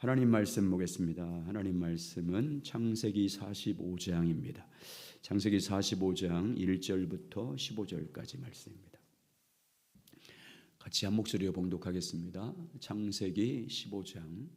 하나님 말씀 보겠습니다. 하나님 말씀은 창세기 45장입니다. 창세기 45장 1절부터 15절까지 말씀입니다. 같이 한 목소리로 봉독하겠습니다. 창세기 15장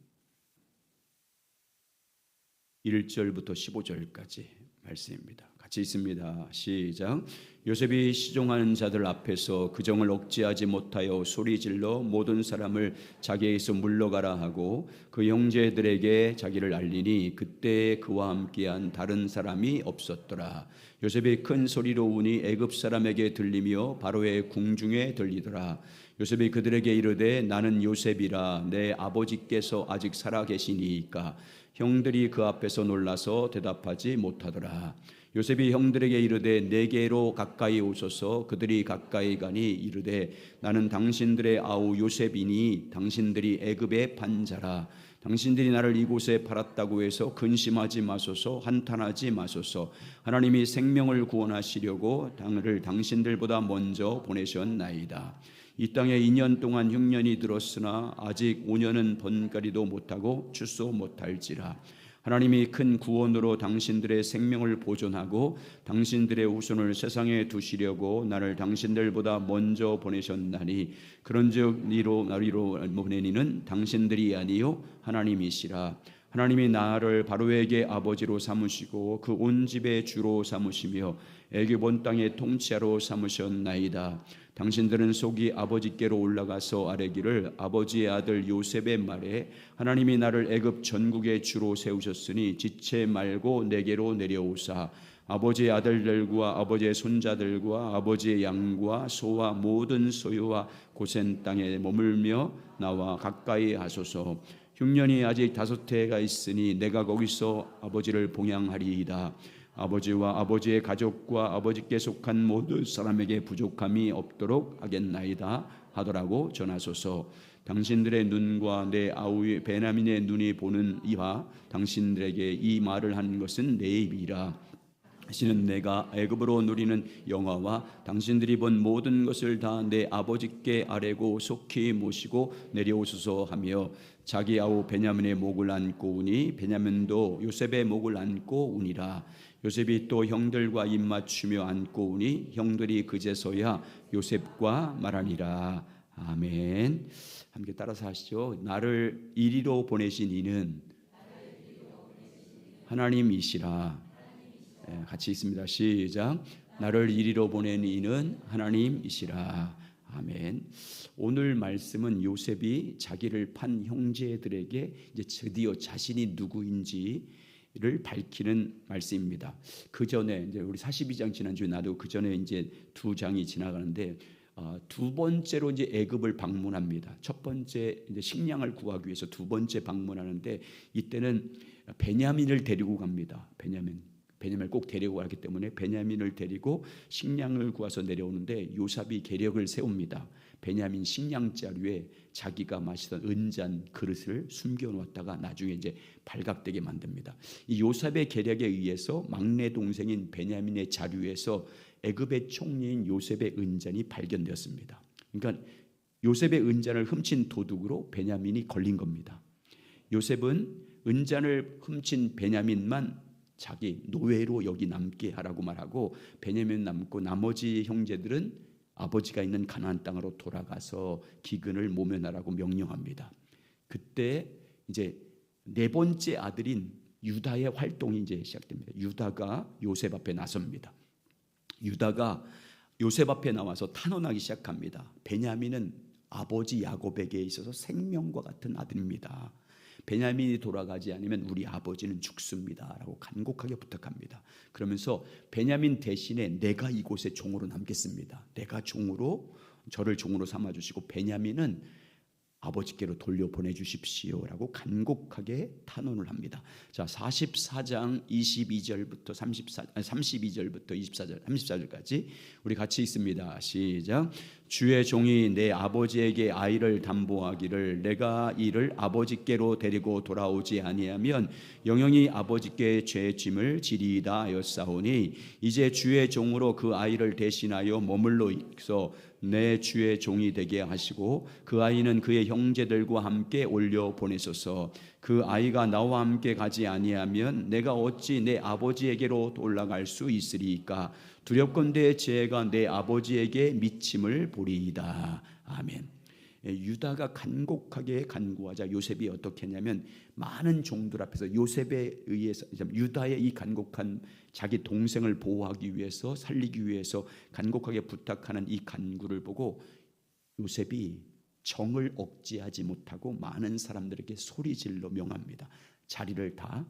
1절부터 15절까지 말씀입니다. 같이 있습니다. 시작. 요셉이 시종하는 자들 앞에서 그 정을 억제하지 못하여 소리질러 모든 사람을 자기에게서 물러가라 하고 그 형제들에게 자기를 알리니 그때 그와 함께한 다른 사람이 없었더라. 요셉이 큰 소리로 우니 애굽 사람에게 들리며 바로의 궁중에 들리더라. 요셉이 그들에게 이르되 나는 요셉이라 내 아버지께서 아직 살아 계시니이까. 형들이 그 앞에서 놀라서 대답하지 못하더라. 요셉이 형들에게 이르되 내게로 가까이 오소서. 그들이 가까이 가니 이르되 나는 당신들의 아우 요셉이니 당신들이 애굽의 반자라. 당신들이 나를 이곳에 팔았다고 해서 근심하지 마소서. 한탄하지 마소서. 하나님이 생명을 구원하시려고 나를 당신들보다 먼저 보내셨나이다. 이 땅에 2년 동안 흉년이 들었으나 아직 5년은 번가리도 못하고 추수 못할지라. 하나님이 큰 구원으로 당신들의 생명을 보존하고 당신들의 후손을 세상에 두시려고 나를 당신들보다 먼저 보내셨나니 그런즉 나리로 보내니는 당신들이 아니요 하나님이시라. 하나님이 나를 바로에게 아버지로 삼으시고 그 온 집의 주로 삼으시며 애굽 온 땅의 통치자로 삼으셨나이다. 당신들은 속이 아버지께로 올라가서 아뢰기를 아버지의 아들 요셉의 말에 하나님이 나를 애굽 전국의 주로 세우셨으니 지체 말고 내게로 내려오사 아버지의 아들들과 아버지의 손자들과 아버지의 양과 소와 모든 소유와 고센 땅에 머물며 나와 가까이 하소서. 흉년이 아직 5해가 있으니 내가 거기서 아버지를 봉양하리이다. 아버지와 아버지의 가족과 아버지께 속한 모든 사람에게 부족함이 없도록 하겠나이다 하더라고 전하소서. 당신들의 눈과 내 아우 베냐민의 눈이 보는 이와 당신들에게 이 말을 한 것은 내 입이라. 다시는 내가 애굽으로 누리는 영화와 당신들이 본 모든 것을 다 내 아버지께 아뢰고 속히 모시고 내려오소서 하며 자기 아우 베냐민의 목을 안고 우니 베냐민도 요셉의 목을 안고 우니라. 요셉이 또 형들과 입맞추며 안고 우니 형들이 그제서야 요셉과 말하니라. 아멘. 함께 따라서 하시죠. 나를 이리로 보내신 이는 하나님이시라. 같이 있습니다. 시작. 나를 이리로 보낸 이는 하나님이시라. 아멘. 오늘 말씀은 요셉이 자기를 판 형제들에게 이제 드디어 자신이 누구인지를 밝히는 말씀입니다. 그 전에 이제 우리 42장 지난주에 나도 그 전에 이제 2장이 지나가는데 두 번째로 이제 애굽을 방문합니다. 첫 번째 이제 식량을 구하기 위해서 두 번째 방문하는데 이때는 베냐민을 데리고 갑니다. 베냐민을 꼭 데리고 가기 때문에 베냐민을 데리고 식량을 구해서 내려오는데 요셉이 계략을 세웁니다. 베냐민 식량 자루에 자기가 마시던 은잔 그릇을 숨겨놓았다가 나중에 이제 발각되게 만듭니다. 이 요셉의 계략에 의해서 막내 동생인 베냐민의 자루에서 애굽의 총리인 요셉의 은잔이 발견되었습니다. 그러니까 요셉의 은잔을 훔친 도둑으로 베냐민이 걸린 겁니다. 요셉은 은잔을 훔친 베냐민만 자기 노예로 여기 남게 하라고 말하고 베냐민 남고 나머지 형제들은 아버지가 있는 가나안 땅으로 돌아가서 기근을 모면하라고 명령합니다. 그때 이제 네 번째 아들인 유다의 활동이 이제 시작됩니다. 유다가 요셉 앞에 나섭니다. 유다가 요셉 앞에 나와서 탄원하기 시작합니다. 베냐민은 아버지 야곱에게 있어서 생명과 같은 아들입니다. 베냐민이 돌아가지 않으면 우리 아버지는 죽습니다 라고 간곡하게 부탁합니다. 그러면서 베냐민 대신에 내가 이곳에 종으로 남겠습니다. 내가 저를 종으로 삼아주시고 베냐민은 아버지께로 돌려보내주십시오 라고 간곡하게 탄원을 합니다. 자, 44장 22절부터 32절부터 24절 34절까지 우리 같이 있습니다. 시작. 주의 종이 내 아버지에게 아이를 담보하기를 내가 이를 아버지께로 데리고 돌아오지 아니하면 영영이 아버지께 죄 짐을 지리이다 하였사오니 이제 주의 종으로 그 아이를 대신하여 머물러 있어 내 주의 종이 되게 하시고 그 아이는 그의 형제들과 함께 올려 보내소서. 그 아이가 나와 함께 가지 아니하면 내가 어찌 내 아버지에게로 올라갈 수 있으리이까. 두렵건대 죄가 내 아버지에게 미침을 보리이다. 아멘. 유다가 간곡하게 간구하자 요셉이 어떻게 했냐면 많은 종들 앞에서 요셉에 의해서 유다의 이 간곡한 자기 동생을 보호하기 위해서 살리기 위해서 간곡하게 부탁하는 이 간구를 보고 요셉이 정을 억제하지 못하고 많은 사람들에게 소리질러 명합니다. 자리를 다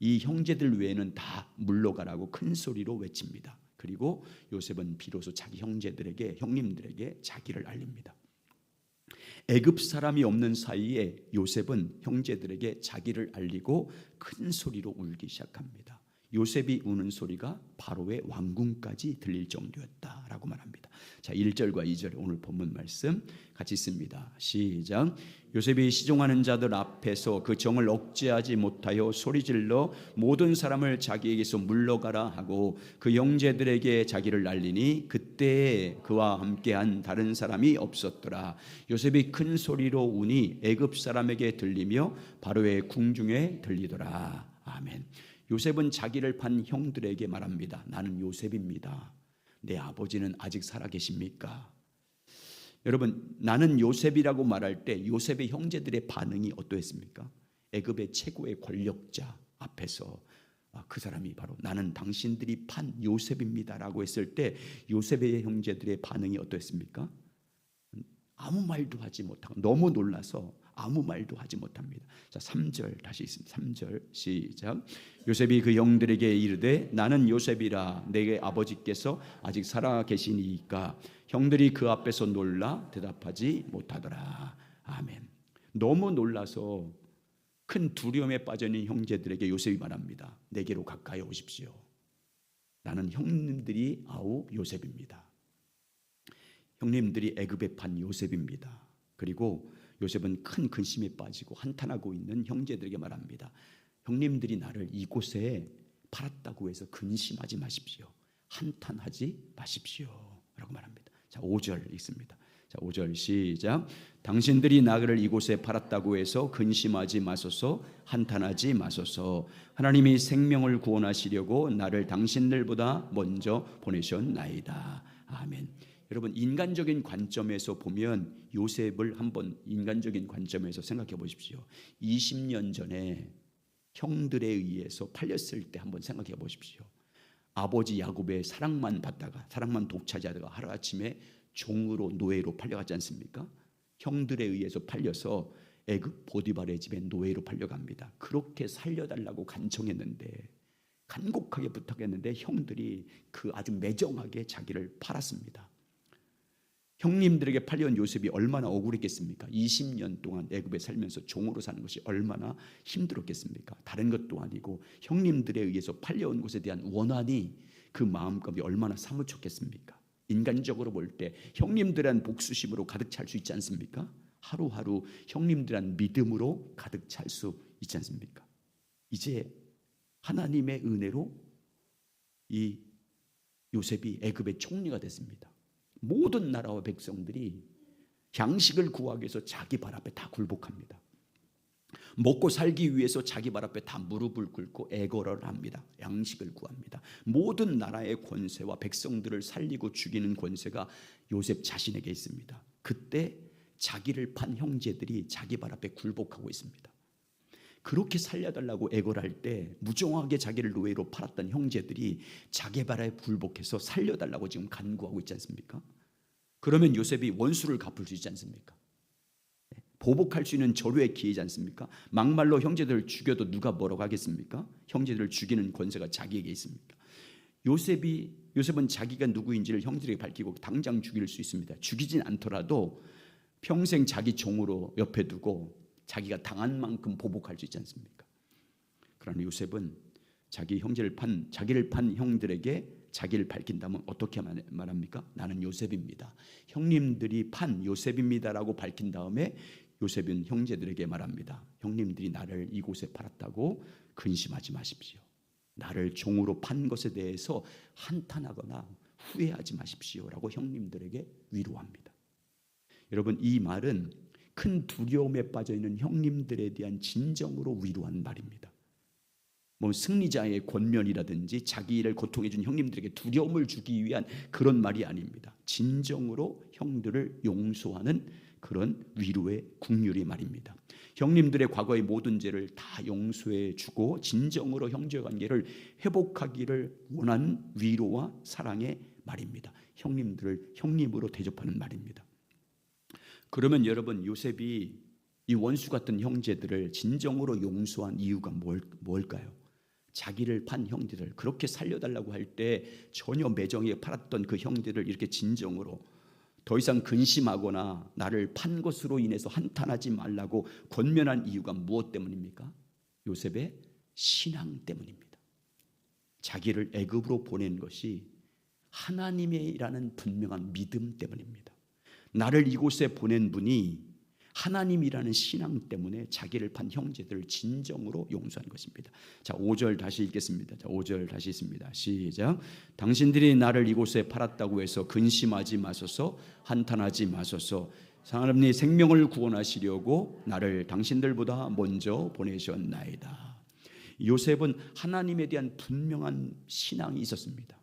이 형제들 외에는 다 물러가라고 큰 소리로 외칩니다. 그리고 요셉은 비로소 자기 형제들에게 형님들에게 자기를 알립니다. 애굽 사람이 없는 사이에 요셉은 형제들에게 자기를 알리고 큰 소리로 울기 시작합니다. 요셉이 우는 소리가 바로의 왕궁까지 들릴 정도였다라고 말합니다. 자, 1절과 2절 오늘 본문 말씀 같이 읽습니다. 시작. 요셉이 시종하는 자들 앞에서 그 정을 억제하지 못하여 소리질러 모든 사람을 자기에게서 물러가라 하고 그 형제들에게 자기를 알리니 그때 그와 함께한 다른 사람이 없었더라. 요셉이 큰 소리로 우니 애굽 사람에게 들리며 바로의 궁중에 들리더라. 아멘. 요셉은 자기를 판 형들에게 말합니다. 나는 요셉입니다. 내 아버지는 아직 살아계십니까? 여러분, 나는 요셉이라고 말할 때 요셉의 형제들의 반응이 어떠했습니까? 애굽의 최고의 권력자 앞에서 그 사람이 바로 나는 당신들이 판 요셉입니다라고 했을 때 요셉의 형제들의 반응이 어떠했습니까? 아무 말도 하지 못하고 너무 놀라서 아무 말도 하지 못합니다. 자, 3절 다시 있습니다. 3절 시작. 요셉이 그 형들에게 이르되 나는 요셉이라 내게 아버지께서 아직 살아 계시니까 형들이 그 앞에서 놀라 대답하지 못하더라. 아멘. 너무 놀라서 큰 두려움에 빠져 있는 형제들에게 요셉이 말합니다. 내게로 가까이 오십시오. 나는 형님들이 아우 요셉입니다. 형님들이 애굽에 판 요셉입니다. 그리고 요셉은 큰 근심에 빠지고 한탄하고 있는 형제들에게 말합니다. 형님들이 나를 이곳에 팔았다고 해서 근심하지 마십시오. 한탄하지 마십시오. 라고 말합니다. 자, 5절 읽습니다. 자, 5절 시작. 당신들이 나를 이곳에 팔았다고 해서 근심하지 마소서, 한탄하지 마소서. 하나님이 생명을 구원하시려고 나를 당신들보다 먼저 보내셨나이다. 아멘. 여러분, 인간적인 관점에서 보면 요셉을 한번 인간적인 관점에서 생각해 보십시오. 20년 전에 형들에 의해서 팔렸을 때 한번 생각해 보십시오. 아버지 야곱의 사랑만 받다가 사랑만 독차지하다가 하루아침에 종으로 노예로 팔려갔지 않습니까? 형들에 의해서 팔려서 애굽 보디발의 집에 노예로 팔려갑니다. 그렇게 살려달라고 간청했는데 간곡하게 부탁했는데 형들이 그 아주 매정하게 자기를 팔았습니다. 형님들에게 팔려온 요셉이 얼마나 억울했겠습니까? 20년 동안 애굽에 살면서 종으로 사는 것이 얼마나 힘들었겠습니까? 다른 것도 아니고 형님들에 의해서 팔려온 것에 대한 원한이 그 마음감이 얼마나 사무쳤겠습니까? 인간적으로 볼 때 형님들한 복수심으로 가득 찰 수 있지 않습니까? 하루하루 형님들한 믿음으로 가득 찰 수 있지 않습니까? 이제 하나님의 은혜로 이 요셉이 애굽의 총리가 됐습니다. 모든 나라와 백성들이 양식을 구하기 위해서 자기 발 앞에 다 굴복합니다. 먹고 살기 위해서 자기 발 앞에 다 무릎을 꿇고 애걸을 합니다. 양식을 구합니다. 모든 나라의 권세와 백성들을 살리고 죽이는 권세가 요셉 자신에게 있습니다. 그때 자기를 판 형제들이 자기 발 앞에 굴복하고 있습니다. 그렇게 살려달라고 애걸할 때 무정하게 자기를 노예로 팔았던 형제들이 자기 발에 굴복해서 살려달라고 지금 간구하고 있지 않습니까? 그러면 요셉이 원수를 갚을 수 있지 않습니까? 보복할 수 있는 절호의 기회지 않습니까? 막말로 형제들을 죽여도 누가 뭐라고 하겠습니까? 형제들을 죽이는 권세가 자기에게 있습니까? 요셉은 자기가 누구인지를 형제들에게 밝히고 당장 죽일 수 있습니다. 죽이진 않더라도 평생 자기 종으로 옆에 두고 자기가 당한 만큼 보복할 수 있지 않습니까? 그러나 요셉은 자기를 판 형들에게 자기를 밝힌다면 어떻게 말합니까? 나는 요셉입니다. 형님들이 판 요셉입니다라고 밝힌 다음에 요셉은 형제들에게 말합니다. 형님들이 나를 이곳에 팔았다고 근심하지 마십시오. 나를 종으로 판 것에 대해서 한탄하거나 후회하지 마십시오라고 형님들에게 위로합니다. 여러분, 이 말은 큰 두려움에 빠져있는 형님들에 대한 진정으로 위로한 말입니다. 뭐 승리자의 권면이라든지 자기 일을 고통해 준 형님들에게 두려움을 주기 위한 그런 말이 아닙니다. 진정으로 형들을 용서하는 그런 위로의 국률의 말입니다. 형님들의 과거의 모든 죄를 다 용서해 주고 진정으로 형제관계를 회복하기를 원하는 위로와 사랑의 말입니다. 형님들을 형님으로 대접하는 말입니다. 그러면 여러분, 요셉이 이 원수 같은 형제들을 진정으로 용서한 이유가 뭘까요? 자기를 판 형제들, 그렇게 살려달라고 할 때 전혀 매정하게 팔았던 그 형제를 이렇게 진정으로 더 이상 근심하거나 나를 판 것으로 인해서 한탄하지 말라고 권면한 이유가 무엇 때문입니까? 요셉의 신앙 때문입니다. 자기를 애굽으로 보낸 것이 하나님이라는 분명한 믿음 때문입니다. 나를 이곳에 보낸 분이 하나님이라는 신앙 때문에 자기를 판 형제들을 진정으로 용서한 것입니다. 자, 5절 다시 읽겠습니다. 자, 5절 다시 읽습니다. 시작. 당신들이 나를 이곳에 팔았다고 해서 근심하지 마소서, 한탄하지 마소서. 하나님이 생명을 구원하시려고 나를 당신들보다 먼저 보내셨나이다. 요셉은 하나님에 대한 분명한 신앙이 있었습니다.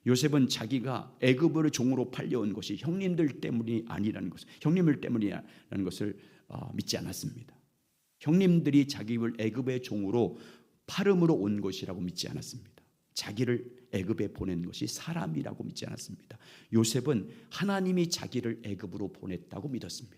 요셉은 자기가 애굽으로 종으로 팔려온 것이 형님들 때문이 아니라는 것을, 형님들 때문이라는 것을 믿지 않았습니다. 형님들이 자기를 애굽의 종으로 팔음으로 온 것이라고 믿지 않았습니다. 자기를 애굽에 보낸 것이 사람이라고 믿지 않았습니다. 요셉은 하나님이 자기를 애굽으로 보냈다고 믿었습니다.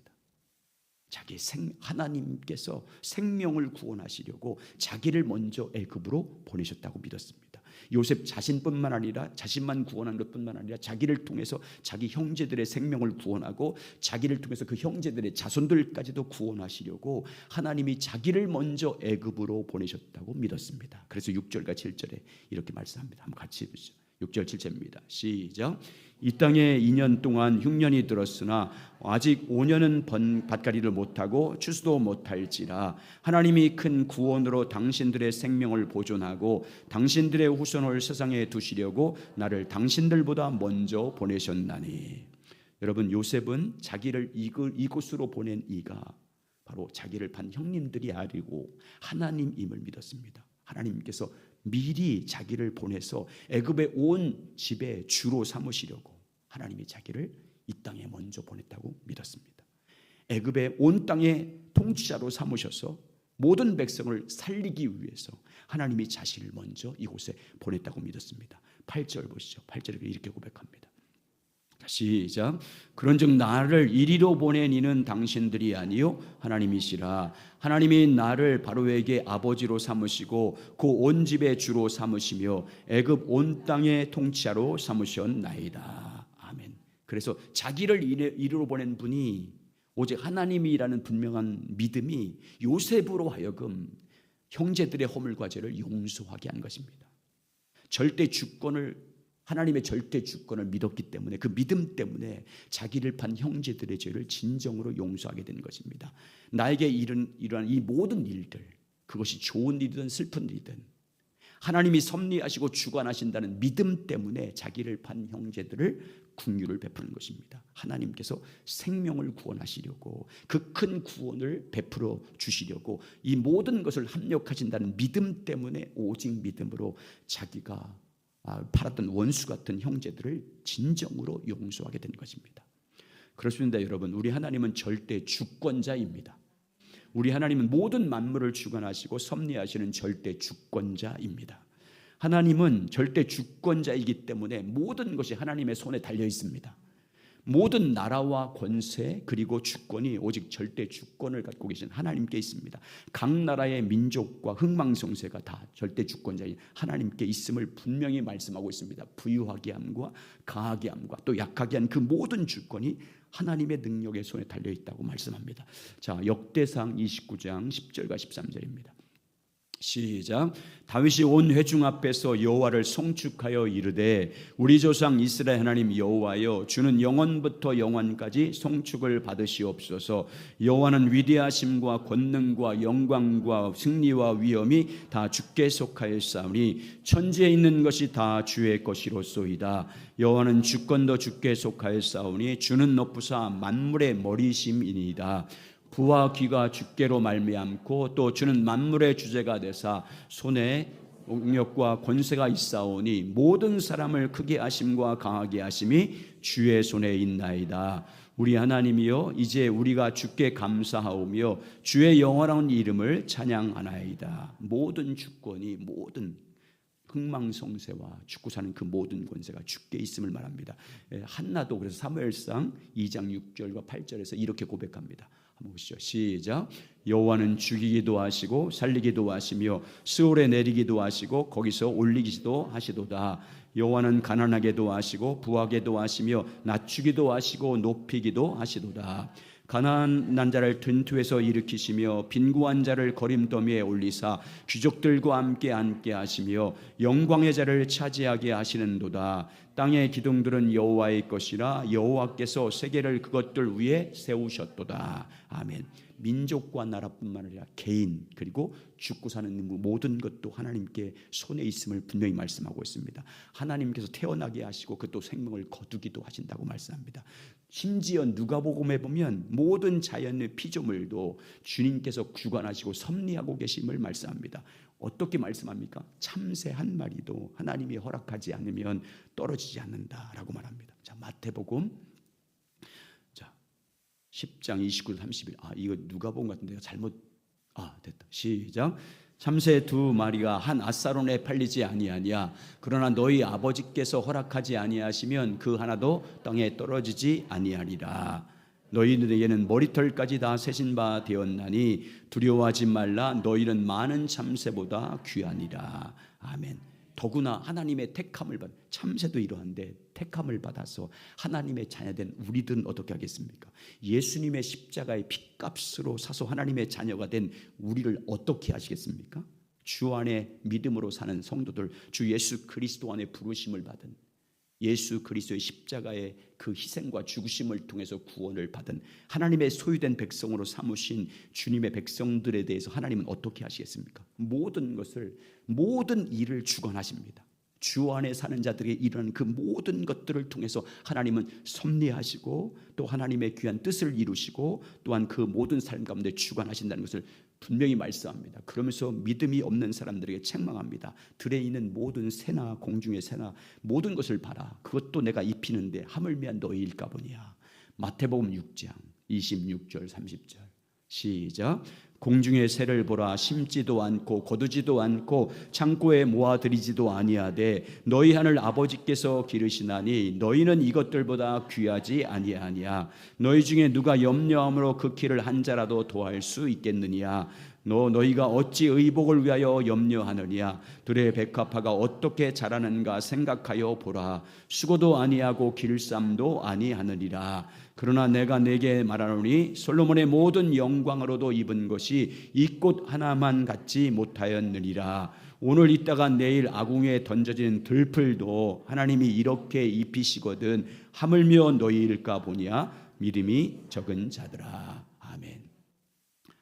하나님께서 생명을 구원하시려고 자기를 먼저 애굽으로 보내셨다고 믿었습니다. 요셉 자신뿐만 아니라 자신만 구원한 것뿐만 아니라 자기를 통해서 자기 형제들의 생명을 구원하고 자기를 통해서 그 형제들의 자손들까지도 구원하시려고 하나님이 자기를 먼저 애굽으로 보내셨다고 믿었습니다. 그래서 6절과 7절에 이렇게 말씀합니다. 한번 같이 해보시죠. 6절 7절입니다. 시작. 이 땅에 2년 동안 흉년이 들었으나 아직 5년은 밭갈이를 못하고 추수도 못할지라 하나님이 큰 구원으로 당신들의 생명을 보존하고 당신들의 후손을 세상에 두시려고 나를 당신들보다 먼저 보내셨나니. 여러분, 요셉은 자기를 이곳으로 보낸 이가 바로 자기를 판 형님들이 아니고 하나님임을 믿었습니다. 하나님께서 미리 자기를 보내서 애굽의 온 집에 주로 삼으시려고 하나님이 자기를 이 땅에 먼저 보냈다고 믿었습니다. 애굽의 온 땅의 통치자로 삼으셔서 모든 백성을 살리기 위해서 하나님이 자신을 먼저 이곳에 보냈다고 믿었습니다. 8절 보시죠. 8절에 이렇게 고백합니다. 시작. 그런즉 나를 이리로 보낸 이는 당신들이 아니요 하나님이시라. 하나님이 나를 바로에게 아버지로 삼으시고 그 온 집의 주로 삼으시며 애굽 온 땅의 통치자로 삼으셨나이다. 아멘. 그래서 자기를 이리로 보낸 분이 오직 하나님이라는 분명한 믿음이 요셉으로 하여금 형제들의 허물과 죄를 용서하게 한 것입니다. 하나님의 절대 주권을 믿었기 때문에 그 믿음 때문에 자기를 판 형제들의 죄를 진정으로 용서하게 된 것입니다. 나에게 이러한 이 모든 일들, 그것이 좋은 일이든 슬픈 일이든 하나님이 섭리하시고 주관하신다는 믿음 때문에 자기를 판 형제들을 긍휼을 베푸는 것입니다. 하나님께서 생명을 구원하시려고 그 큰 구원을 베풀어 주시려고 이 모든 것을 합력하신다는 믿음 때문에 오직 믿음으로 자기가 팔았던 원수 같은 형제들을 진정으로 용서하게 된 것입니다. 그렇습니다. 여러분, 우리 하나님은 절대 주권자입니다. 우리 하나님은 모든 만물을 주관하시고 섭리하시는 절대 주권자입니다. 하나님은 절대 주권자이기 때문에 모든 것이 하나님의 손에 달려 있습니다. 모든 나라와 권세 그리고 주권이 오직 절대 주권을 갖고 계신 하나님께 있습니다. 각 나라의 민족과 흥망성쇠가 다 절대 주권자인 하나님께 있음을 분명히 말씀하고 있습니다. 부유하게 함과 강하게 함과 또 약하게 한 그 모든 주권이 하나님의 능력의 손에 달려 있다고 말씀합니다. 자, 역대상 29장 10절과 13절입니다. 시작. 다윗이 온 회중 앞에서 여호와를 송축하여 이르되 우리 조상 이스라엘 하나님 여호와여 주는 영원부터 영원까지 송축을 받으시옵소서. 여호와는 위대하심과 권능과 영광과 승리와 위엄이 다 주께 속하였사오니 천지에 있는 것이 다 주의 것이로소이다. 여호와는 주권도 주께 속하였사오니 주는 높으사 만물의 머리심이니이다. 부와 귀가 주께로 말미암고 또 주는 만물의 주제가 되사 손에 능력과 권세가 있사오니 모든 사람을 크게 하심과 강하게 하심이 주의 손에 있나이다. 우리 하나님이여 이제 우리가 주께 감사하오며 주의 영원한 이름을 찬양하나이다. 모든 주권이 모든 흥망성쇠와 죽고 사는 그 모든 권세가 주께 있음을 말합니다. 한나도 그래서 사무엘상 2장 6절과 8절에서 이렇게 고백합니다. 한번 보시죠. 시작. 여호와는 죽이기도 하시고 살리기도 하시며 스올에 내리기도 하시고 거기서 올리기도 하시도다. 여호와는 가난하게도 하시고 부하게도 하시며 낮추기도 하시고 높이기도 하시도다. 가난한 자를 둔투에서 일으키시며 빈구한 자를 거림더미에 올리사 귀족들과 함께 앉게 하시며 영광의 자를 차지하게 하시는도다. 땅의 기둥들은 여호와의 것이라 여호와께서 세계를 그것들 위에 세우셨도다. 아멘. 민족과 나라뿐만 아니라 개인 그리고 죽고 사는 모든 것도 하나님께 손에 있음을 분명히 말씀하고 있습니다. 하나님께서 태어나게 하시고 그 또 생명을 거두기도 하신다고 말씀합니다. 심지어 누가복음에 보면 모든 자연의 피조물도 주님께서 주관하시고 섭리하고 계심을 말씀합니다. 어떻게 말씀합니까? 참새 한 마리도 하나님이 허락하지 않으면 떨어지지 않는다라고 말합니다. 자, 마태복음 10장 29, 31. 이거 누가복음 같은데 잘못 됐다. 시작. 참새 두 마리가 한 앗사론에 팔리지 아니하냐. 그러나 너희 아버지께서 허락하지 아니하시면 그 하나도 땅에 떨어지지 아니하리라. 너희들에게는 머리털까지 다 세신 바 되었나니 두려워하지 말라. 너희는 많은 참새보다 귀하니라. 아멘. 더구나 하나님의 택함을 받 참새도 이러한데 택함을 받아서 하나님의 자녀된 우리들은 어떻게 하겠습니까? 예수님의 십자가의 핏값으로 사서 하나님의 자녀가 된 우리를 어떻게 하시겠습니까? 주 안에 믿음으로 사는 성도들, 주 예수 그리스도 안에 부르심을 받은 예수 그리스도의 십자가의 그 희생과 죽으심을 통해서 구원을 받은 하나님의 소유된 백성으로 삼으신 주님의 백성들에 대해서 하나님은 어떻게 하시겠습니까? 모든 일을 주관하십니다. 주 안에 사는 자들에게 일어나는 그 모든 것들을 통해서 하나님은 섭리하시고 또 하나님의 귀한 뜻을 이루시고 또한 그 모든 삶 가운데 주관하신다는 것을 분명히 말씀합니다. 그러면서 믿음이 없는 사람들에게 책망합니다. 들에 있는 모든 새나 공중의 새나 모든 것을 봐라. 그것도 내가 입히는데 하물며 너희일까 보냐. 마태복음 6장 26절 30절 시작. 공중의 새를 보라. 심지도 않고 거두지도 않고 창고에 모아들이지도 아니하되 너희 하늘 아버지께서 기르시나니 너희는 이것들보다 귀하지 아니하냐. 너희 중에 누가 염려함으로 그 키를 한 자라도 더할 수 있겠느냐. 너희가 어찌 의복을 위하여 염려하느냐. 들의 백합화가 어떻게 자라는가 생각하여 보라. 수고도 아니하고 길쌈도 아니하느니라. 그러나 내가 내게 말하노니 솔로몬의 모든 영광으로도 입은 것이 이 꽃 하나만 갖지 못하였느니라. 오늘 있다가 내일 아궁이에 던져지는 들풀도 하나님이 이렇게 입히시거든 하물며 너희일까 보냐. 믿음이 적은 자들아. 아멘.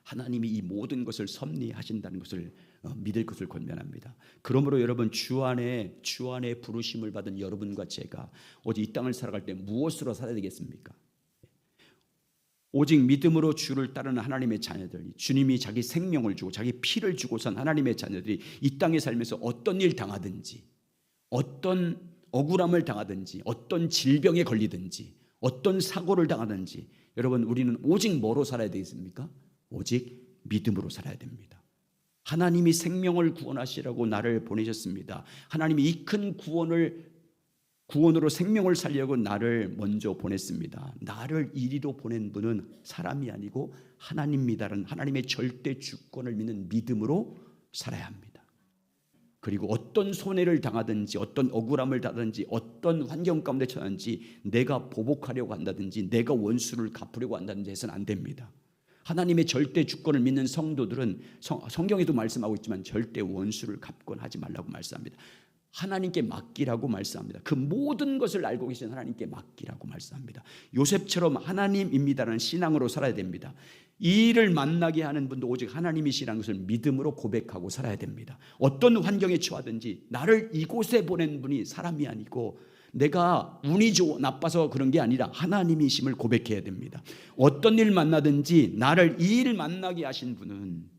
하나님이 이 모든 것을 섭리하신다는 것을 믿을 것을 권면합니다. 그러므로 여러분 주 안에 부르심을 받은 여러분과 제가 오직 이 땅을 살아갈 때 무엇으로 살아야 되겠습니까? 오직 믿음으로 주를 따르는 하나님의 자녀들이 주님이 자기 생명을 주고 자기 피를 주고 산 하나님의 자녀들이 이 땅에 살면서 어떤 일 당하든지 어떤 억울함을 당하든지 어떤 질병에 걸리든지 어떤 사고를 당하든지 여러분 우리는 오직 뭐로 살아야 되겠습니까? 오직 믿음으로 살아야 됩니다. 하나님이 생명을 구원하시라고 나를 보내셨습니다. 하나님이 이 큰 구원으로 생명을 살려고 나를 먼저 보냈습니다. 나를 이리로 보낸 분은 사람이 아니고 하나님이다라는 하나님의 절대 주권을 믿는 믿음으로 살아야 합니다. 그리고 어떤 손해를 당하든지 어떤 억울함을 당하든지 어떤 환경 가운데 처하든지 내가 보복하려고 한다든지 내가 원수를 갚으려고 한다든지 해서는 안 됩니다. 하나님의 절대 주권을 믿는 성도들은 성경에도 말씀하고 있지만 절대 원수를 갚곤 하지 말라고 말씀합니다. 하나님께 맡기라고 말씀합니다. 그 모든 것을 알고 계신 하나님께 맡기라고 말씀합니다. 요셉처럼 하나님입니다라는 신앙으로 살아야 됩니다. 이 일을 만나게 하는 분도 오직 하나님이시라는 것을 믿음으로 고백하고 살아야 됩니다. 어떤 환경에 처하든지 나를 이곳에 보낸 분이 사람이 아니고 내가 운이 나빠서 그런 게 아니라 하나님이심을 고백해야 됩니다. 어떤 일 만나든지 나를 이 일 만나게 하신 분은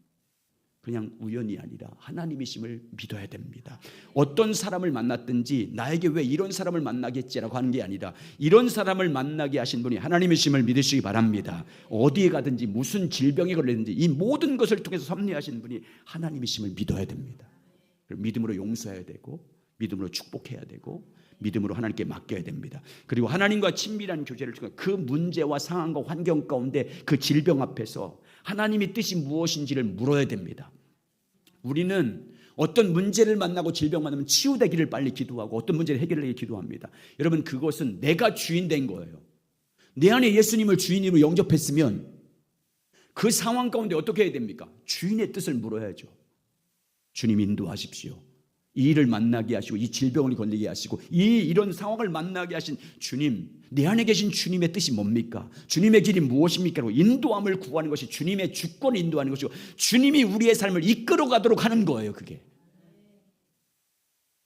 그냥 우연이 아니라 하나님이심을 믿어야 됩니다. 어떤 사람을 만났든지 나에게 왜 이런 사람을 만나겠지라고 하는 게 아니라 이런 사람을 만나게 하신 분이 하나님이심을 믿으시기 바랍니다. 어디에 가든지 무슨 질병에 걸렸든지 이 모든 것을 통해서 섭리하신 분이 하나님이심을 믿어야 됩니다. 믿음으로 용서해야 되고 믿음으로 축복해야 되고 믿음으로 하나님께 맡겨야 됩니다. 그리고 하나님과 친밀한 교제를 통해 그 문제와 상황과 환경 가운데 그 질병 앞에서 하나님의 뜻이 무엇인지를 물어야 됩니다. 우리는 어떤 문제를 만나고 질병 만나면 치유되기를 빨리 기도하고 어떤 문제를 해결하기 기도합니다. 여러분, 그것은 내가 주인 된 거예요. 내 안에 예수님을 주인으로 영접했으면 그 상황 가운데 어떻게 해야 됩니까? 주인의 뜻을 물어야죠. 주님 인도하십시오. 이 일을 만나게 하시고 이 질병을 걸리게 하시고 이런 상황을 만나게 하신 주님, 내 안에 계신 주님의 뜻이 뭡니까? 주님의 길이 무엇입니까? 인도함을 구하는 것이 주님의 주권을 인도하는 것이고 주님이 우리의 삶을 이끌어 가도록 하는 거예요. 그게.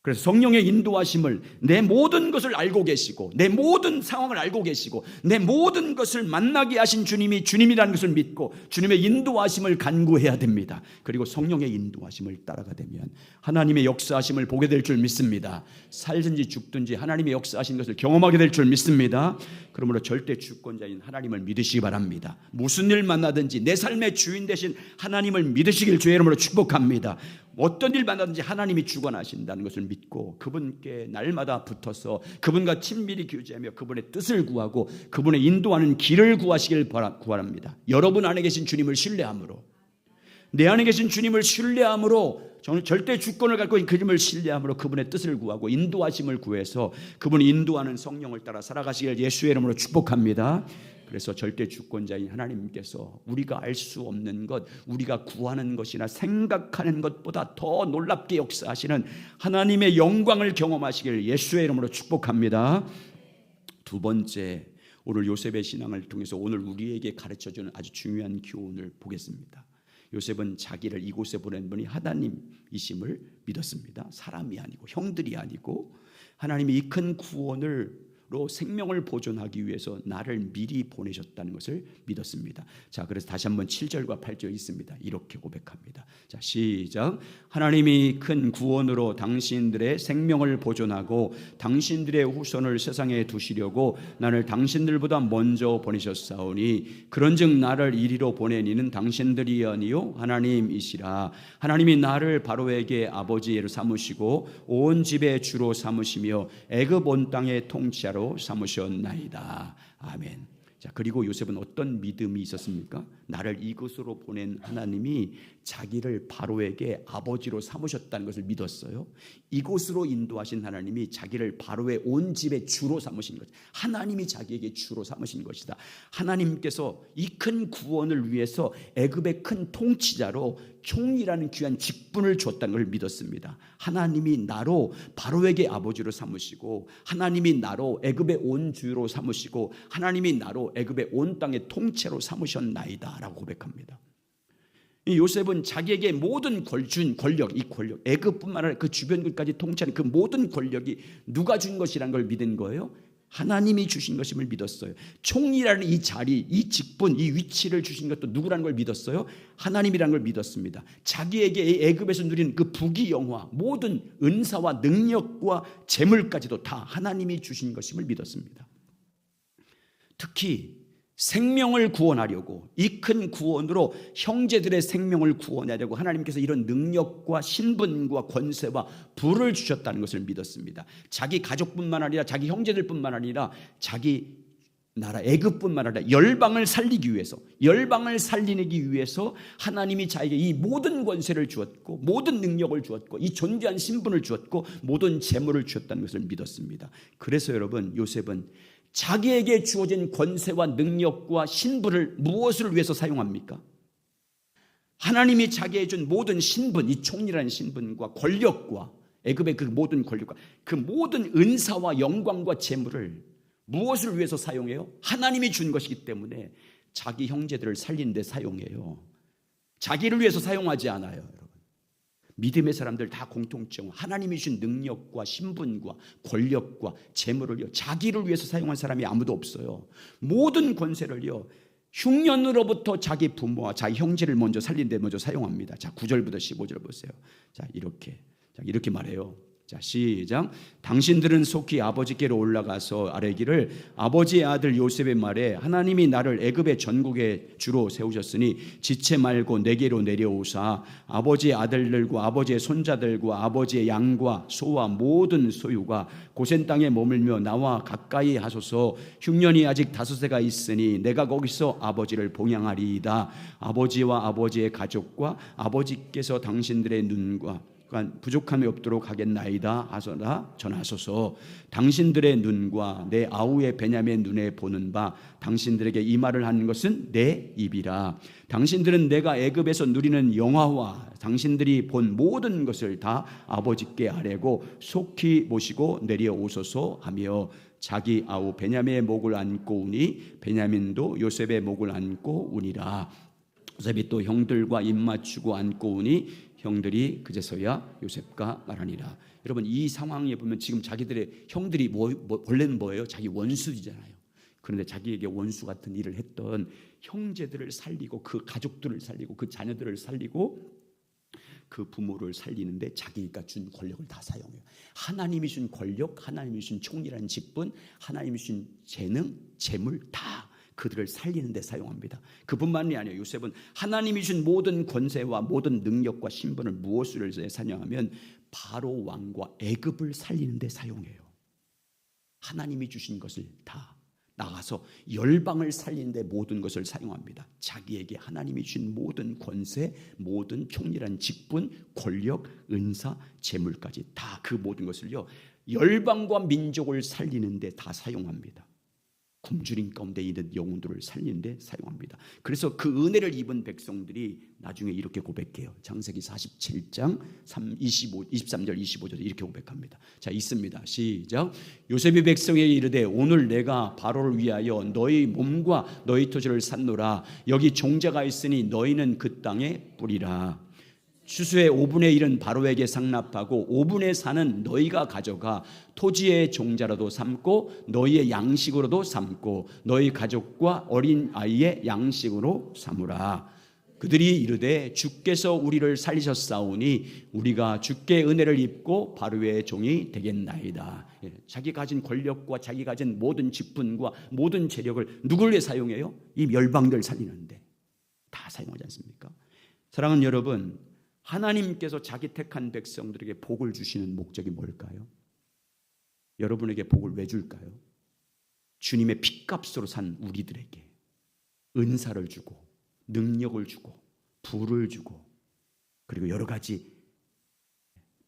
그래서 성령의 인도하심을 내 모든 것을 알고 계시고 내 모든 상황을 알고 계시고 내 모든 것을 만나게 하신 주님이 주님이라는 것을 믿고 주님의 인도하심을 간구해야 됩니다. 그리고 성령의 인도하심을 따라가 되면 하나님의 역사하심을 보게 될 줄 믿습니다. 살든지 죽든지 하나님의 역사하신 것을 경험하게 될 줄 믿습니다. 그러므로 절대 주권자인 하나님을 믿으시기 바랍니다. 무슨 일 만나든지 내 삶의 주인 되신 하나님을 믿으시길 주의 이름으로 축복합니다. 어떤 일 만나든지 하나님이 주관하신다는 것을 믿고 그분께 날마다 붙어서 그분과 친밀히 교제하며 그분의 뜻을 구하고 그분의 인도하는 길을 구하시길 바랍니다. 여러분 안에 계신 주님을 신뢰함으로, 내 안에 계신 주님을 신뢰함으로, 절대 주권을 갖고 있는 그분을 신뢰함으로 그분의 뜻을 구하고 인도하심을 구해서 그분이 인도하는 성령을 따라 살아가시길 예수의 이름으로 축복합니다. 그래서 절대 주권자인 하나님께서 우리가 알 수 없는 것, 우리가 구하는 것이나 생각하는 것보다 더 놀랍게 역사하시는 하나님의 영광을 경험하시길 예수의 이름으로 축복합니다. 두 번째, 오늘 요셉의 신앙을 통해서 오늘 우리에게 가르쳐주는 아주 중요한 교훈을 보겠습니다. 요셉은 자기를 이곳에 보낸 분이 하나님이심을 믿었습니다. 사람이 아니고 형들이 아니고 하나님이 이 큰 구원으로 생명을 보존하기 위해서 나를 미리 보내셨다는 것을 믿었습니다. 자, 그래서 다시 한번 7절과 8절 있습니다. 이렇게 고백합니다. 자, 시작. 하나님이 큰 구원으로 당신들의 생명을 보존하고 당신들의 후손을 세상에 두시려고 나를 당신들보다 먼저 보내셨사오니 그런즉 나를 이리로 보내니는 당신들이 아니요 하나님이시라. 하나님이 나를 바로에게 아버지로 삼으시고 온 집의 주로 삼으시며 애굽 온 땅의 통치자로 삼으셨나이다. 아멘. 자, 그리고 요셉은 어떤 믿음이 있었습니까? 나를 이곳으로 보낸 하나님이 자기를 바로에게 아버지로 삼으셨다는 것을 믿었어요. 이곳으로 인도하신 하나님이 자기를 바로의 온 집의 주로 삼으신 것, 하나님이 자기에게 주로 삼으신 것이다. 하나님께서 이 큰 구원을 위해서 애굽의 큰 통치자로 총리라는 귀한 직분을 줬다는 걸 믿었습니다. 하나님이 나로 바로에게 아버지로 삼으시고 하나님이 나로 애굽의 온 주로 삼으시고 하나님이 나로 애굽의 온 땅의 통치로 삼으셨나이다 라고 고백합니다. 이 요셉은 자기에게 모든 권력, 이 권력, 애굽뿐만 아니라 그 주변국까지 통치하는 그 모든 권력이 누가 준 것이라는 걸 믿은 거예요? 하나님이 주신 것임을 믿었어요. 총리라는 이 자리, 이 직분, 이 위치를 주신 것도 누구라는 걸 믿었어요? 하나님이라는 걸 믿었습니다. 자기에게 애굽에서 누리는 그 부귀영화, 모든 은사와 능력과 재물까지도 다 하나님이 주신 것임을 믿었습니다. 특히 생명을 구원하려고, 이 큰 구원으로 형제들의 생명을 구원하려고 하나님께서 이런 능력과 신분과 권세와 부를 주셨다는 것을 믿었습니다. 자기 가족뿐만 아니라 자기 형제들뿐만 아니라 자기 나라 애굽뿐만 아니라 열방을 살리기 위해서, 열방을 살리기 위해서 하나님이 자기에게 이 모든 권세를 주었고 모든 능력을 주었고 이 존귀한 신분을 주었고 모든 재물을 주었다는 것을 믿었습니다. 그래서 여러분, 요셉은 자기에게 주어진 권세와 능력과 신분을 무엇을 위해서 사용합니까? 하나님이 자기에게 준 모든 신분, 이 총리라는 신분과 권력과 애굽의 그 모든 권력과 그 모든 은사와 영광과 재물을 무엇을 위해서 사용해요? 하나님이 준 것이기 때문에 자기 형제들을 살리는 데 사용해요. 자기를 위해서 사용하지 않아요, 여러분. 믿음의 사람들 다 공통점, 하나님이 주신 능력과 신분과 권력과 재물을요, 자기를 위해서 사용한 사람이 아무도 없어요. 모든 권세를요, 흉년으로부터 자기 부모와 자기 형제를 먼저 살리는 데 먼저 사용합니다. 자, 9절부터 15절 보세요. 자, 이렇게 말해요. 자, 시작. 당신들은 속히 아버지께로 올라가서 아뢰기를, 아버지의 아들 요셉의 말에 하나님이 나를 애굽의 전국에 주로 세우셨으니 지체 말고 내게로 내려오사 아버지의 아들들과 아버지의 손자들과 아버지의 양과 소와 모든 소유가 고센 땅에 머물며 나와 가까이 하소서. 흉년이 아직 5해가 있으니 내가 거기서 아버지를 봉양하리이다. 아버지와 아버지의 가족과 아버지께서 당신들의 눈과 부족함이 없도록 하겠나이다 하소서. 전하소서. 당신들의 눈과 내 아우의 베냐민 눈에 보는 바 당신들에게 이 말을 하는 것은 내 입이라. 당신들은 내가 애굽에서 누리는 영화와 당신들이 본 모든 것을 다 아버지께 아뢰고 속히 모시고 내려오소서 하며 자기 아우 베냐민의 목을 안고 우니 베냐민도 요셉의 목을 안고 우니라. 요셉이 또 형들과 입맞추고 안고 우니 형들이 그제서야 요셉과 말하니라. 여러분, 이 상황에 보면 지금 자기들의 형들이 원래는 뭐예요? 자기 원수이잖아요. 그런데 자기에게 원수 같은 일을 했던 형제들을 살리고 그 가족들을 살리고 그 자녀들을 살리고 그 부모를 살리는데 자기가 준 권력을 다 사용해요. 하나님이 준 권력, 하나님이 준 총리라는 직분, 하나님이 준 재능, 재물 다 그들을 살리는 데 사용합니다. 그뿐만이 아니에요. 요셉은 하나님이 준 모든 권세와 모든 능력과 신분을 무엇을 사용하면 바로 왕과 애굽을 살리는 데 사용해요. 하나님이 주신 것을 다 나가서 열방을 살리는 데 모든 것을 사용합니다. 자기에게 하나님이 주신 모든 권세, 모든 총리라는 직분, 권력, 은사, 재물까지 다 그 모든 것을요, 열방과 민족을 살리는 데 다 사용합니다. 굶주림 가운데 있는 영혼들을 살리는 데 사용합니다. 그래서 그 은혜를 입은 백성들이 나중에 이렇게 고백해요. 창세기 47장 23절 25절 이렇게 고백합니다. 자, 있습니다. 시작. 요셉이 백성에게 이르되 오늘 내가 바로를 위하여 너희 몸과 너희 토지를 샀노라. 여기 종자가 있으니 너희는 그 땅에 뿌리라. 추수의 5분의 1은 바로에게 상납하고 5분의 4는 너희가 가져가 토지의 종자로도 삼고 너희의 양식으로도 삼고 너희 가족과 어린 아이의 양식으로 삼으라. 그들이 이르되 주께서 우리를 살리셨사오니 우리가 주께 은혜를 입고 바로의 종이 되겠나이다. 자기 가진 권력과 자기 가진 모든 직분과 모든 재력을 누굴 위해 사용해요? 이 열방들 살리는데 다 사용하지 않습니까? 사랑하는 여러분, 하나님께서 자기 택한 백성들에게 복을 주시는 목적이 뭘까요? 여러분에게 복을 왜 줄까요? 주님의 핏값으로 산 우리들에게 은사를 주고 능력을 주고 부를 주고 그리고 여러 가지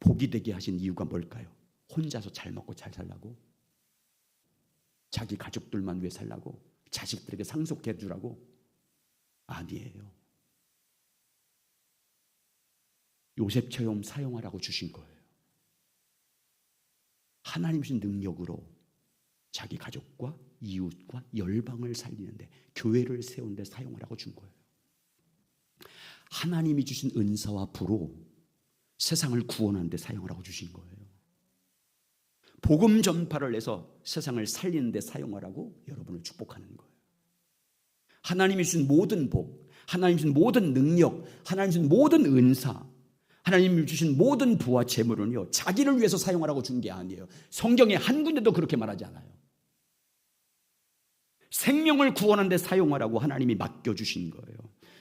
복이 되게 하신 이유가 뭘까요? 혼자서 잘 먹고 잘 살라고? 자기 가족들만 위해 살라고? 자식들에게 상속해 주라고? 아니에요. 요셉처럼 사용하라고 주신 거예요. 하나님 주신 능력으로 자기 가족과 이웃과 열방을 살리는데 교회를 세우는데 사용하라고 준 거예요. 하나님이 주신 은사와 부로 세상을 구원하는 데 사용하라고 주신 거예요. 복음 전파를 해서 세상을 살리는 데 사용하라고 여러분을 축복하는 거예요. 하나님이 주신 모든 복, 하나님이 주신 모든 능력, 하나님이 주신 모든 은사, 하나님이 주신 모든 부와 재물은요, 자기를 위해서 사용하라고 준 게 아니에요. 성경에 한 군데도 그렇게 말하지 않아요. 생명을 구원하는 데 사용하라고 하나님이 맡겨주신 거예요.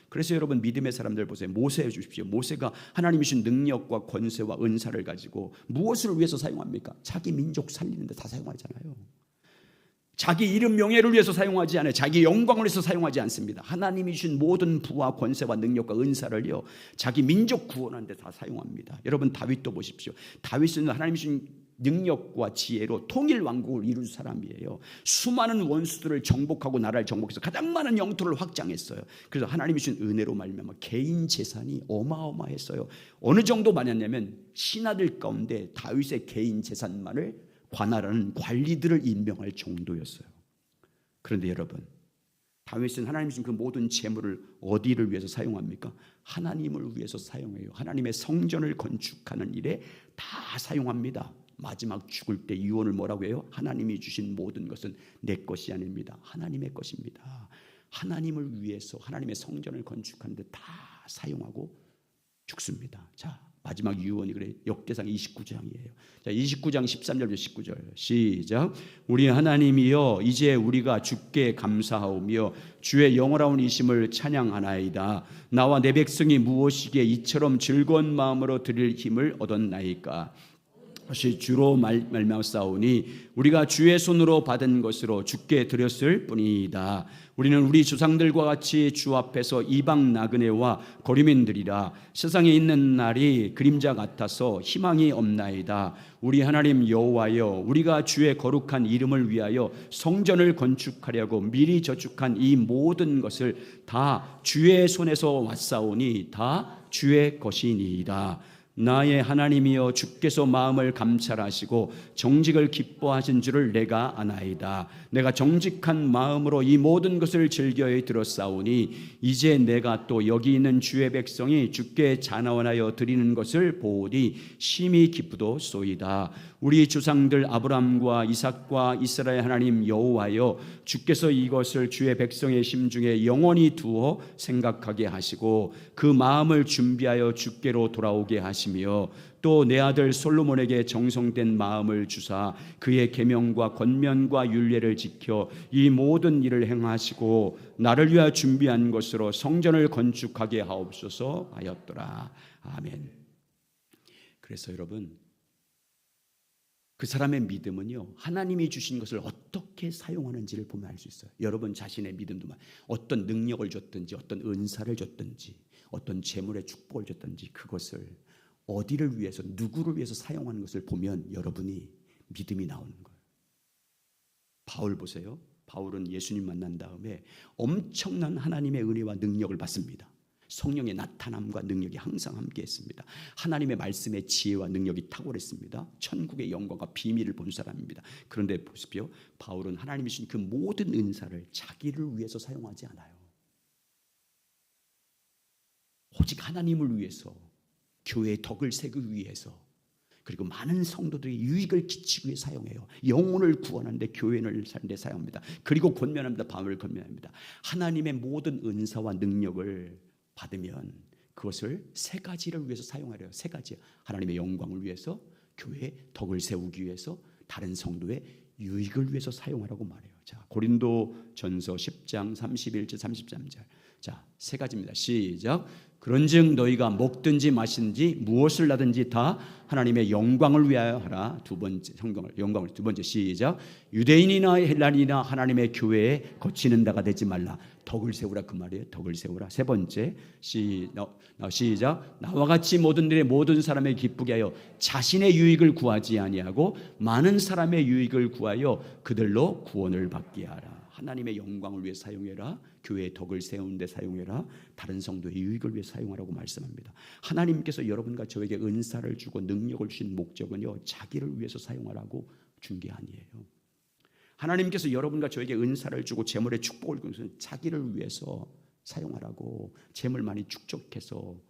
그래서 여러분, 믿음의 사람들 보세요. 모세 주십시오. 모세가 하나님이 주신 능력과 권세와 은사를 가지고 무엇을 위해서 사용합니까? 자기 민족 살리는 데 다 사용하잖아요. 자기 이름 명예를 위해서 사용하지 않아요. 자기 영광을 위해서 사용하지 않습니다. 하나님이 주신 모든 부와 권세와 능력과 은사를요, 자기 민족 구원하는 데 다 사용합니다. 여러분, 다윗도 보십시오. 다윗은 하나님이 주신 능력과 지혜로 통일 왕국을 이룬 사람이에요. 수많은 원수들을 정복하고 나라를 정복해서 가장 많은 영토를 확장했어요. 그래서 하나님이 주신 은혜로 말미암아 개인 재산이 어마어마했어요. 어느 정도 많았냐면 신하들 가운데 다윗의 개인 재산만을 관할하는 관리들을 임명할 정도였어요. 그런데 여러분, 다윗은 하나님이 주신 그 모든 재물을 어디를 위해서 사용합니까? 하나님을 위해서 사용해요. 하나님의 성전을 건축하는 일에 다 사용합니다. 마지막 죽을 때 유언을 뭐라고 해요? 하나님이 주신 모든 것은 내 것이 아닙니다. 하나님의 것입니다. 하나님을 위해서 하나님의 성전을 건축하는 데 다 사용하고 죽습니다. 자, 마지막 유언이 그래 역대상 29장이에요. 자, 29장 13절부터 19절 시작. 우리 하나님이여 이제 우리가 주께 감사하오며 주의 영원하신 이심을 찬양하나이다. 나와 내 백성이 무엇이기에 이처럼 즐거운 마음으로 드릴 힘을 얻었나이까. 다시 주로 말미암사오니 우리가 주의 손으로 받은 것으로 주께 드렸을 뿐이다. 우리는 우리 조상들과 같이 주 앞에서 이방 나그네와 거류민들이라. 세상에 있는 날이 그림자 같아서 희망이 없나이다. 우리 하나님 여호와여 우리가 주의 거룩한 이름을 위하여 성전을 건축하려고 미리 저축한 이 모든 것을 다 주의 손에서 왔사오니 다 주의 것이니이다. 나의 하나님이여 주께서 마음을 감찰하시고 정직을 기뻐하신 줄을 내가 아나이다. 내가 정직한 마음으로 이 모든 것을 즐겨이 들었사오니 이제 내가 또 여기 있는 주의 백성이 주께 자원하여 드리는 것을 보오니 심히 기쁘도소이다. 우리 조상들 아브람과 이삭과 이스라엘 하나님 여호와여 주께서 이것을 주의 백성의 심중에 영원히 두어 생각하게 하시고 그 마음을 준비하여 주께로 돌아오게 하시고 또 내 아들 솔로몬에게 정성된 마음을 주사 그의 계명과 권면과 율례를 지켜 이 모든 일을 행하시고 나를 위하여 준비한 것으로 성전을 건축하게 하옵소서 하였더라. 아멘. 그래서 여러분, 그 사람의 믿음은요 하나님이 주신 것을 어떻게 사용하는지를 보면 알 수 있어요. 여러분 자신의 믿음도 어떤 능력을 줬든지 어떤 은사를 줬든지 어떤 재물의 축복을 줬든지 그것을 어디를 위해서 누구를 위해서 사용하는 것을 보면 여러분이 믿음이 나오는 거예요. 바울 보세요. 바울은 예수님 만난 다음에 엄청난 하나님의 은혜와 능력을 받습니다. 성령의 나타남과 능력이 항상 함께했습니다. 하나님의 말씀의 지혜와 능력이 탁월했습니다. 천국의 영광과 비밀을 본 사람입니다. 그런데 보십시오. 바울은 하나님이 주신 그 모든 은사를 자기를 위해서 사용하지 않아요. 오직 하나님을 위해서, 교회의 덕을 세우기 위해서, 그리고 많은 성도들이 유익을 끼치기 위해 사용해요. 영혼을 구원하는데, 교회를 사는데 사용합니다. 그리고 권면합니다. 바울을 권면합니다. 하나님의 모든 은사와 능력을 받으면 그것을 세 가지를 위해서 사용하래요. 세 가지. 하나님의 영광을 위해서, 교회의 덕을 세우기 위해서, 다른 성도의 유익을 위해서 사용하라고 말해요. 자, 고린도전서 10장 31절 33절. 자, 세 가지입니다. 시작. 그런즉 너희가 먹든지 마시든지 무엇을 하든지 다 하나님의 영광을 위하여 하라. 두 번째 성경을 영광을 두 번째 시작. 유대인이나 헬라인이나 하나님의 교회에 거치는 자가 되지 말라. 덕을 세우라 그 말이에요. 덕을 세우라. 세 번째 시작. 나와 같이 모든 일에 모든 사람을 기쁘게 하여 자신의 유익을 구하지 아니하고 많은 사람의 유익을 구하여 그들로 구원을 받게 하라. 하나님의 영광을 위해 사용해라. 교회의 덕을 세우는 데 사용해라. 다른 성도의 유익을 위해 사용하라고 말씀합니다. 하나님께서 여러분과 저에게 은사를 주고 능력을 주신 목적은요 자기를 위해서 사용하라고 준 게 아니에요. 하나님께서 여러분과 저에게 은사를 주고 재물의 축복을 주는 것은 자기를 위해서 사용하라고, 재물 많이 축적해서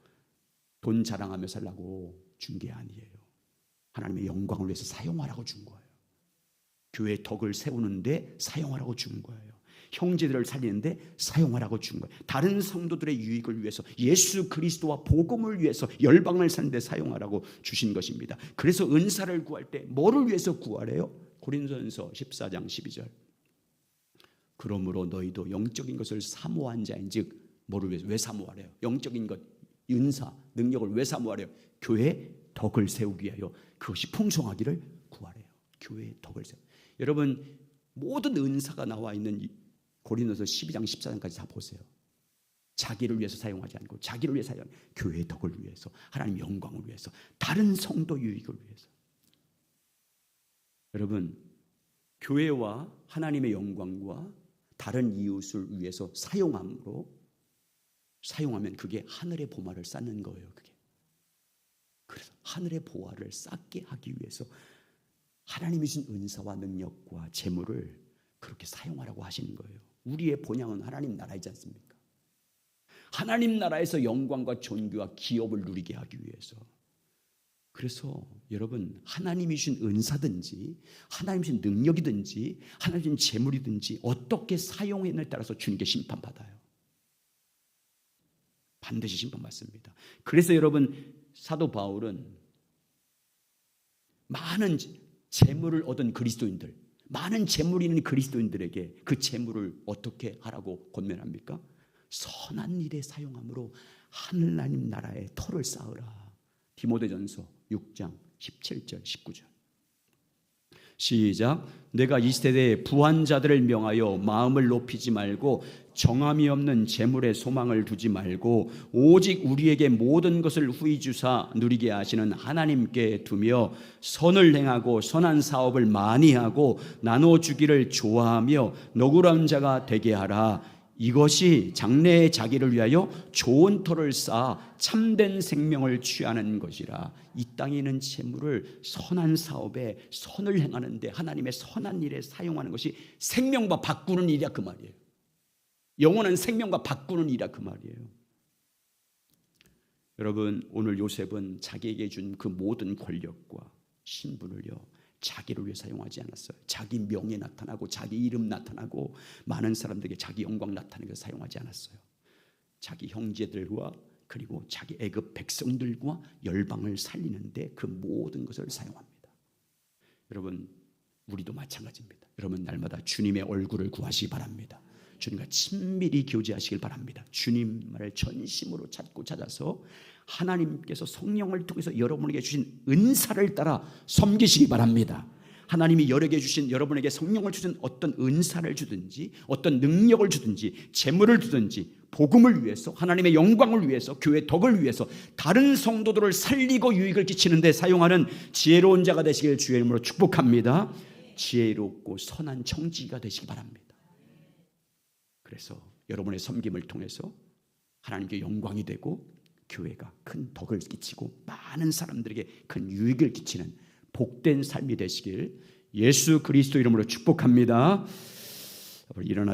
돈 자랑하며 살라고 준 게 아니에요. 하나님의 영광을 위해서 사용하라고 준 거예요. 교회의 덕을 세우는데 사용하라고 준 거예요. 형제들을 살리는데 사용하라고 준 거예요. 다른 성도들의 유익을 위해서, 예수 그리스도와 복음을 위해서, 열방을 사는데 사용하라고 주신 것입니다. 그래서 은사를 구할 때 뭐를 위해서 구하래요? 고린도전서 14장 12절. 그러므로 너희도 영적인 것을 사모한 자인즉, 뭐를 위해서? 왜 사모하래요? 영적인 것, 은사, 능력을 왜 사모하래요? 교회의 덕을 세우기 위하여, 그것이 풍성하기를 구하래요. 교회의 덕을 세우. 여러분 모든 은사가 나와 있는 고린도서 12장 14장까지 다 보세요. 자기를 위해서 사용하지 않고 자기를 위해 사용, 교회의 덕을 위해서, 하나님 영광을 위해서, 다른 성도 유익을 위해서. 여러분, 교회와 하나님의 영광과 다른 이웃을 위해서 사용하면 그게 하늘의 보화를 쌓는 거예요. 그게. 그래서 하늘의 보화를 쌓게 하기 위해서 하나님이 주신 은사와 능력과 재물을 그렇게 사용하라고 하시는 거예요. 우리의 본향은 하나님 나라이지 않습니까? 하나님 나라에서 영광과 존귀와 기업을 누리게 하기 위해서. 그래서 여러분, 하나님이 주신 은사든지 하나님이 주신 능력이든지 하나님이 주신 재물이든지 어떻게 사용했느냐에 따라서 주님께 심판받아요. 반드시 심판받습니다. 그래서 여러분, 사도 바울은 많은 재물을 얻은 그리스도인들, 많은 재물이 있는 그리스도인들에게 그 재물을 어떻게 하라고 권면합니까? 선한 일에 사용함으로 하나님 나라의 터를 쌓으라. 디모데전서 6장 17절 19절. 시작. 내가 이 세대에 부한 자들을 명하여 마음을 높이지 말고 정함이 없는 재물에 소망을 두지 말고 오직 우리에게 모든 것을 후히 주사 누리게 하시는 하나님께 두며 선을 행하고 선한 사업을 많이 하고 나눠주기를 좋아하며 너그러운 자가 되게 하라. 이것이 장래의 자기를 위하여 좋은 터를 쌓아 참된 생명을 취하는 것이라. 이 땅에 있는 재물을 선한 사업에 선을 행하는 데 하나님의 선한 일에 사용하는 것이 생명과 바꾸는 일이야 그 말이에요. 영원한 생명과 바꾸는 일이야 그 말이에요. 여러분, 오늘 요셉은 자기에게 준 그 모든 권력과 신분을요 자기를 위해 사용하지 않았어요. 자기 명예 나타나고 자기 이름 나타나고 많은 사람들에게 자기 영광 나타내기 위해서 사용하지 않았어요. 자기 형제들과 그리고 자기 애굽 백성들과 열방을 살리는데 그 모든 것을 사용합니다. 여러분, 우리도 마찬가지입니다. 여러분, 날마다 주님의 얼굴을 구하시기 바랍니다. 주님과 친밀히 교제하시길 바랍니다. 주님을 전심으로 찾고 찾아서 하나님께서 성령을 통해서 여러분에게 주신 은사를 따라 섬기시기 바랍니다. 하나님이 여러분에게 성령을 주신 어떤 은사를 주든지 어떤 능력을 주든지 재물을 주든지 복음을 위해서 하나님의 영광을 위해서 교회 덕을 위해서 다른 성도들을 살리고 유익을 끼치는 데 사용하는 지혜로운 자가 되시길 주의 이름으로 축복합니다. 지혜롭고 선한 청지기가 되시기 바랍니다. 그래서 여러분의 섬김을 통해서 하나님께 영광이 되고 교회가 큰 덕을 끼치고 많은 사람들에게 큰 유익을 끼치는 복된 삶이 되시길 예수 그리스도 이름으로 축복합니다. 일어나